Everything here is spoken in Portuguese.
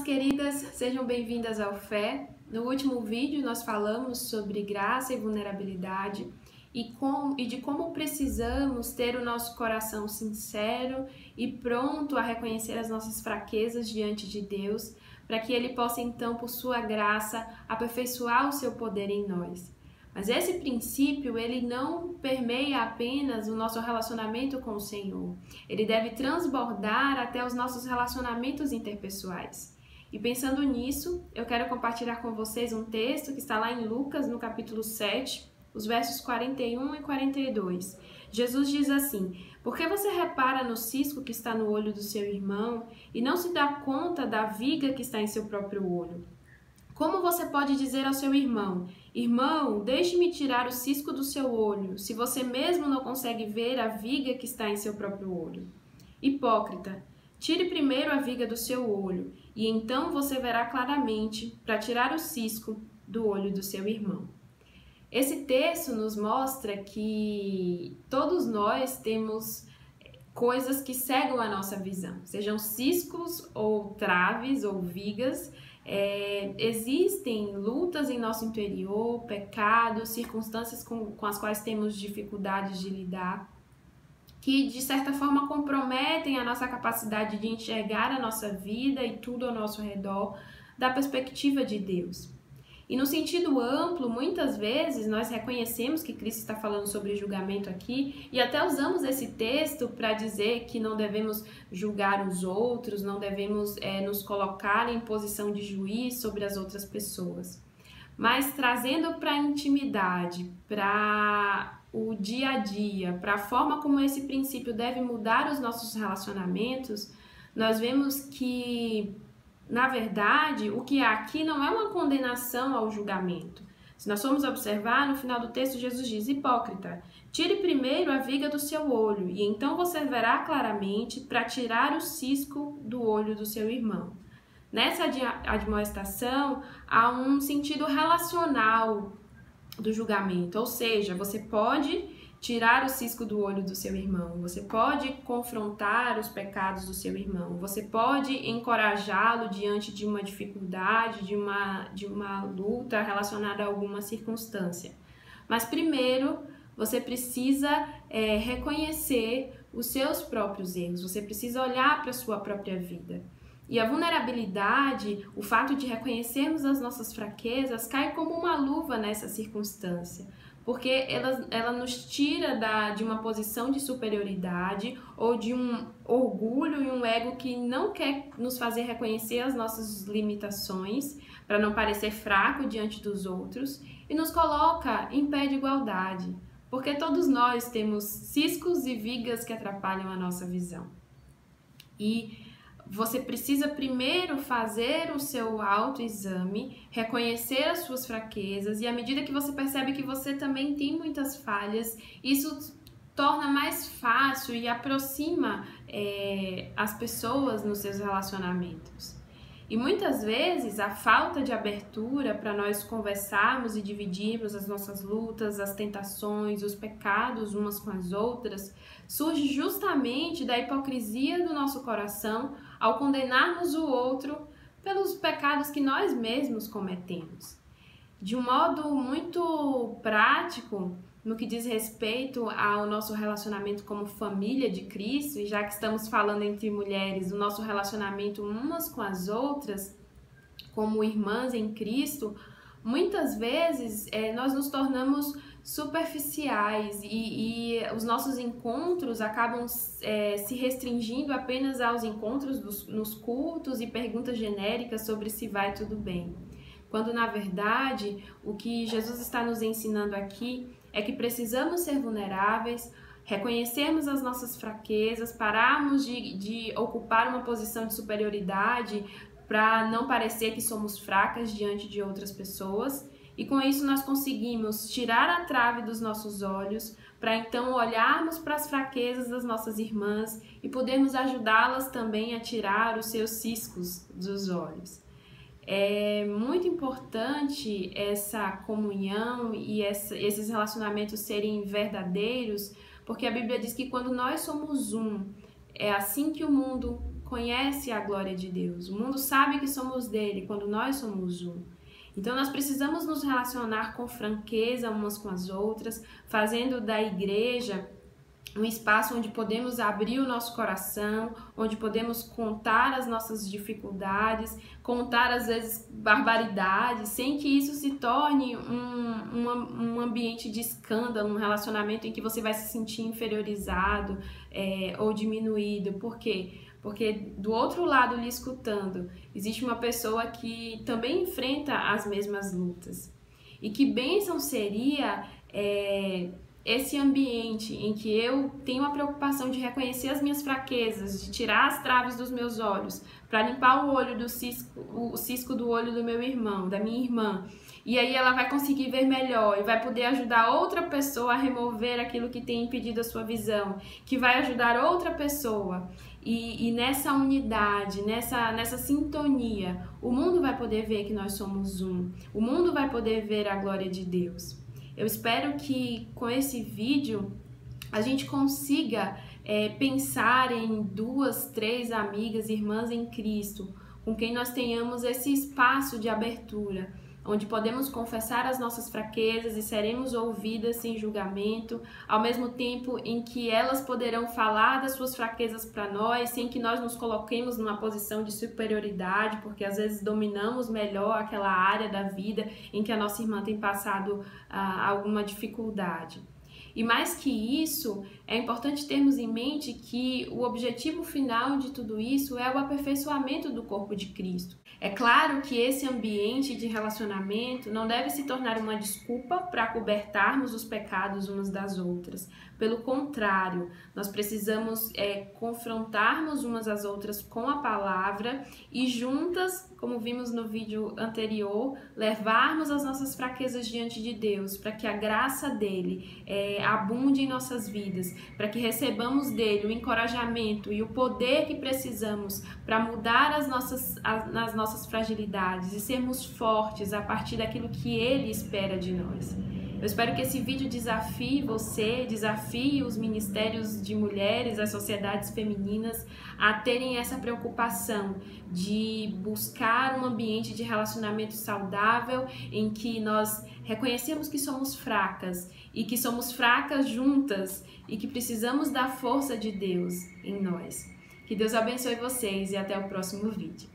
queridas, sejam bem-vindas ao Fé. No último vídeo nós falamos sobre graça e vulnerabilidade e de como precisamos ter o nosso coração sincero e pronto a reconhecer as nossas fraquezas diante de Deus, para que Ele possa então, por sua graça, aperfeiçoar o seu poder em nós. Mas esse princípio, ele não permeia apenas o nosso relacionamento com o Senhor. Ele deve transbordar até os nossos relacionamentos interpessoais. E pensando nisso, eu quero compartilhar com vocês um texto que está lá em Lucas, no capítulo 7, os versos 41 e 42. Jesus diz assim: "Por que você repara no cisco que está no olho do seu irmão e não se dá conta da viga que está em seu próprio olho? Como você pode dizer ao seu irmão: Irmão, deixe-me tirar o cisco do seu olho, se você mesmo não consegue ver a viga que está em seu próprio olho? Hipócrita, tire primeiro a viga do seu olho, e então você verá claramente para tirar o cisco do olho do seu irmão." Esse texto nos mostra que todos nós temos coisas que cegam a nossa visão, sejam ciscos ou traves ou vigas. Existem lutas em nosso interior, pecados, circunstâncias com as quais temos dificuldades de lidar, que de certa forma comprometem a nossa capacidade de enxergar a nossa vida e tudo ao nosso redor da perspectiva de Deus. E no sentido amplo, muitas vezes nós reconhecemos que Cristo está falando sobre julgamento aqui e até usamos esse texto para dizer que não devemos julgar os outros, não devemos nos colocar em posição de juiz sobre as outras pessoas. Mas trazendo para a intimidade, para o dia a dia, para a forma como esse princípio deve mudar os nossos relacionamentos, nós vemos que na verdade, o que há aqui não é uma condenação ao julgamento. Se nós formos observar, no final do texto, Jesus diz: "Hipócrita, tire primeiro a viga do seu olho, e então você verá claramente para tirar o cisco do olho do seu irmão." Nessa admoestação, há um sentido relacional do julgamento, ou seja, você pode tirar o cisco do olho do seu irmão, você pode confrontar os pecados do seu irmão, você pode encorajá-lo diante de uma dificuldade, de uma luta relacionada a alguma circunstância. Mas primeiro, você precisa reconhecer os seus próprios erros, você precisa olhar para a sua própria vida. E a vulnerabilidade, o fato de reconhecermos as nossas fraquezas, cai como uma luva nessa circunstância, porque ela nos tira de uma posição de superioridade ou de um orgulho e um ego que não quer nos fazer reconhecer as nossas limitações, para não parecer fraco diante dos outros, e nos coloca em pé de igualdade, porque todos nós temos ciscos e vigas que atrapalham a nossa visão. E você precisa primeiro fazer o seu autoexame, reconhecer as suas fraquezas, e à medida que você percebe que você também tem muitas falhas, isso torna mais fácil e aproxima as pessoas nos seus relacionamentos. E muitas vezes a falta de abertura para nós conversarmos e dividirmos as nossas lutas, as tentações, os pecados umas com as outras, surge justamente da hipocrisia do nosso coração ao condenarmos o outro pelos pecados que nós mesmos cometemos. De um modo muito prático, no que diz respeito ao nosso relacionamento como família de Cristo, e já que estamos falando entre mulheres, o nosso relacionamento umas com as outras, como irmãs em Cristo, muitas vezes nós nos tornamos superficiais e os nossos encontros acabam se restringindo apenas aos encontros nos cultos e perguntas genéricas sobre se vai tudo bem. Quando, na verdade, o que Jesus está nos ensinando aqui é que precisamos ser vulneráveis, reconhecermos as nossas fraquezas, pararmos de ocupar uma posição de superioridade para não parecer que somos fracas diante de outras pessoas, e com isso nós conseguimos tirar a trave dos nossos olhos para então olharmos para as fraquezas das nossas irmãs e podermos ajudá-las também a tirar os seus ciscos dos olhos. É muito importante essa comunhão e esses relacionamentos serem verdadeiros, porque a Bíblia diz que quando nós somos um, é assim que o mundo conhece a glória de Deus. O mundo sabe que somos dele quando nós somos um. Então nós precisamos nos relacionar com franqueza umas com as outras, fazendo da igreja um espaço onde podemos abrir o nosso coração, onde podemos contar as nossas dificuldades, contar às vezes barbaridades, sem que isso se torne um ambiente de escândalo, um relacionamento em que você vai se sentir inferiorizado ou diminuído. Por quê? Porque do outro lado, lhe escutando, existe uma pessoa que também enfrenta as mesmas lutas. E que bênção seria esse ambiente em que eu tenho a preocupação de reconhecer as minhas fraquezas, de tirar as traves dos meus olhos, para limpar o cisco do olho do meu irmão, da minha irmã. E aí ela vai conseguir ver melhor e vai poder ajudar outra pessoa a remover aquilo que tem impedido a sua visão, que vai ajudar outra pessoa. E nessa unidade, nessa sintonia, o mundo vai poder ver que nós somos um. O mundo vai poder ver a glória de Deus. Eu espero que com esse vídeo a gente consiga pensar em 2, 3 amigas, irmãs em Cristo, com quem nós tenhamos esse espaço de abertura, onde podemos confessar as nossas fraquezas e seremos ouvidas sem julgamento, ao mesmo tempo em que elas poderão falar das suas fraquezas para nós, sem que nós nos coloquemos numa posição de superioridade, porque às vezes dominamos melhor aquela área da vida em que a nossa irmã tem passado alguma dificuldade. E mais que isso, é importante termos em mente que o objetivo final de tudo isso é o aperfeiçoamento do corpo de Cristo. É claro que esse ambiente de relacionamento não deve se tornar uma desculpa para cobertarmos os pecados umas das outras. Pelo contrário, nós precisamos confrontarmos umas às outras com a palavra e juntas, como vimos no vídeo anterior, levarmos as nossas fraquezas diante de Deus, para que a graça dele abunde em nossas vidas, para que recebamos dele o encorajamento e o poder que precisamos para mudar as nossas fragilidades e sermos fortes a partir daquilo que ele espera de nós. Eu espero que esse vídeo desafie você, desafie os ministérios de mulheres, as sociedades femininas a terem essa preocupação de buscar um ambiente de relacionamento saudável em que nós reconhecemos que somos fracas e que somos fracas juntas e que precisamos da força de Deus em nós. Que Deus abençoe vocês e até o próximo vídeo.